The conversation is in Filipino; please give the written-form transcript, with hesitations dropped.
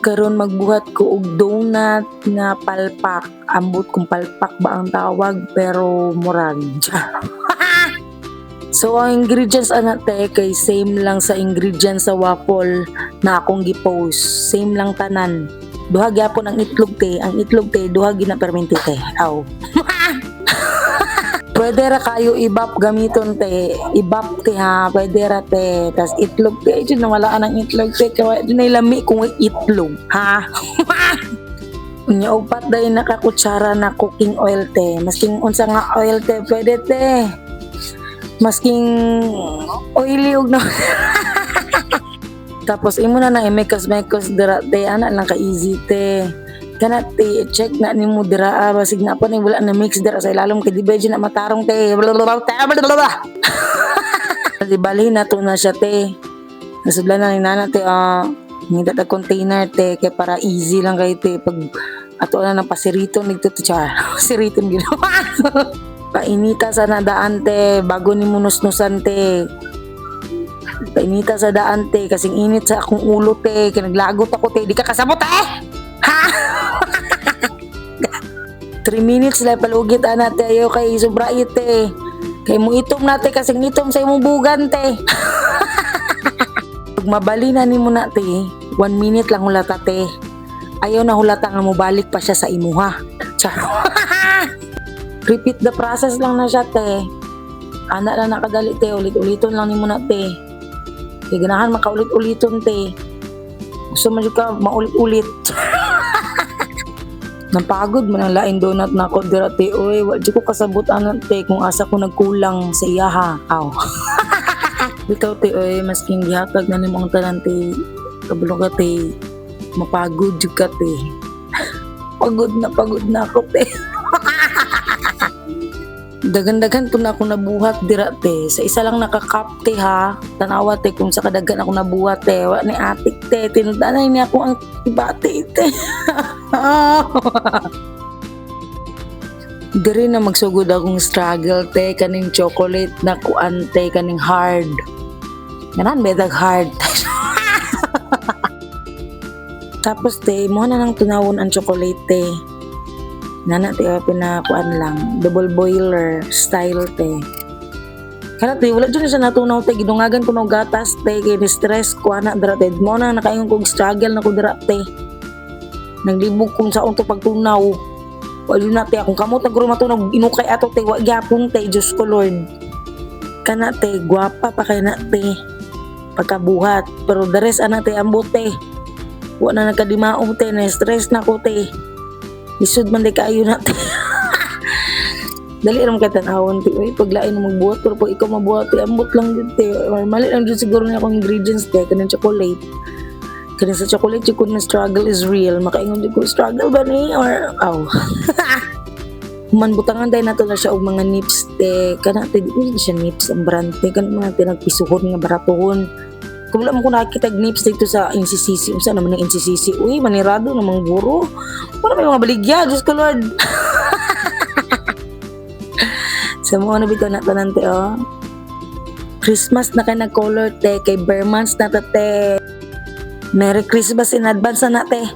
Karon magbuhat ko og donut nga palpak. Ambot kong palpak ba ang tawag pero murag. So ang ingredients ana te kay same lang sa ingredients sa waffle na akong gi-post. Same lang tanan. Duha gyapon ang itlog te. Ang itlog te duha gina permente te. Aw. Pwede ra kayo ibap gamiton te. Ibap te ha. Pwede ra te. Tas itlog te. Ay, nawala ang itlog te. Kaya dinay lami kung itlog. Ha? Nya upat day nakakutsara na cooking oil te. Masking unsa nga oil te. Pwede te. Masking oily og na. Tapos imo na nang imekos-mekos dira te. Ana lang ka easy te. Kana te check na nimo dira basig na pa ni wala na mix dira sa ilalom kay di bedyo na matarong te. Di balhin na to na siya te. Nasudlan na ni nana te ngita ta container te kay para easy lang kay te pag ato na ng pasiriton nigto to char. Siriton gid. Painita sa nadaan te bago nimo nusnusan te. Painita sa daan te kasing init sa akong ulo te kay naglagot ako te di ka kasabot eh. Ha? 3 minutes lang palugit ana te ayo kay sobra ite. Kay mo itom nate kasing itom sa imong bugan te. Pag mabali na nimo na te, 1 minute lang hulata te. Ayaw na hulata nga mo balik pa siya sa imuha. Repeat the process lang na siya te. Ana lang nakadali te, ulit-uliton lang nimo na te. Kay ganahan makaulit-uliton te. Gusto man ka maulit-ulit. Napagod man ang laing donut na ako dira te. Oy, wa di ko kasabot anan te kung asa ko nagkulang sa iya ha. Aw. Bitaw te oy, masking gihatag na nimo ang tanan te. Kabalo ka te. Mapagod jud ka te. Pagod na ako te. Dagan-dagan po na ako nabuhat dira te. Sa isa lang nakakap te ha. Tanawa te kung sa kadagan ako nabuhat te. Wa ni atik te. Tinundanay niya ako ang ibate te. Diri na magsugod akong struggle te. Kaning chocolate na kuan te. Kaning hard. Ganan bedag hard. Tapos te, mo na nang tunawon ang chocolate te. Nana te pinakuan lang double boiler style te. Kana te wala jud siya natunaw te gidungagan ko no gatas te kay stress ko ana dira te mo na nakaingon kog struggle na ko dira te. Naglibog kung sa to pagtunaw. Wala na te akong kamot nagro matunog inukay ato te wa gyapon te Diyos ko Lord. Kana te gwapa pa kay na te pagkabuhat pero the rest ana te ambot te. Wa na nagkadimao te na stress na ko te. Isud man di kaayo na te. Dali ram ka tanawon te oy paglain mo magbuhat pero pag ikaw mabuhat te ambot lang jud te. Mali lang jud siguro ni akong ingredients te kanang chocolate. Kanang sa chocolate jud ko na struggle is real. Makaingon jud ko struggle ba ni or aw. Man butangan day nato na siya og mga nips te. Kana te di siya nips ang brand te kan mga tinagpisuhon nga baratohon. Kung wala mo ko nakakita nips dito sa NCCC, saan naman ng NCCC? Uy, manirado namang guro. Wala may mga baligya, Diyos ko Lord. Sa mga ano bito na tanan te, oh. Christmas na kayo nag-color te, kay Bermans na te. Merry Christmas in advance na te.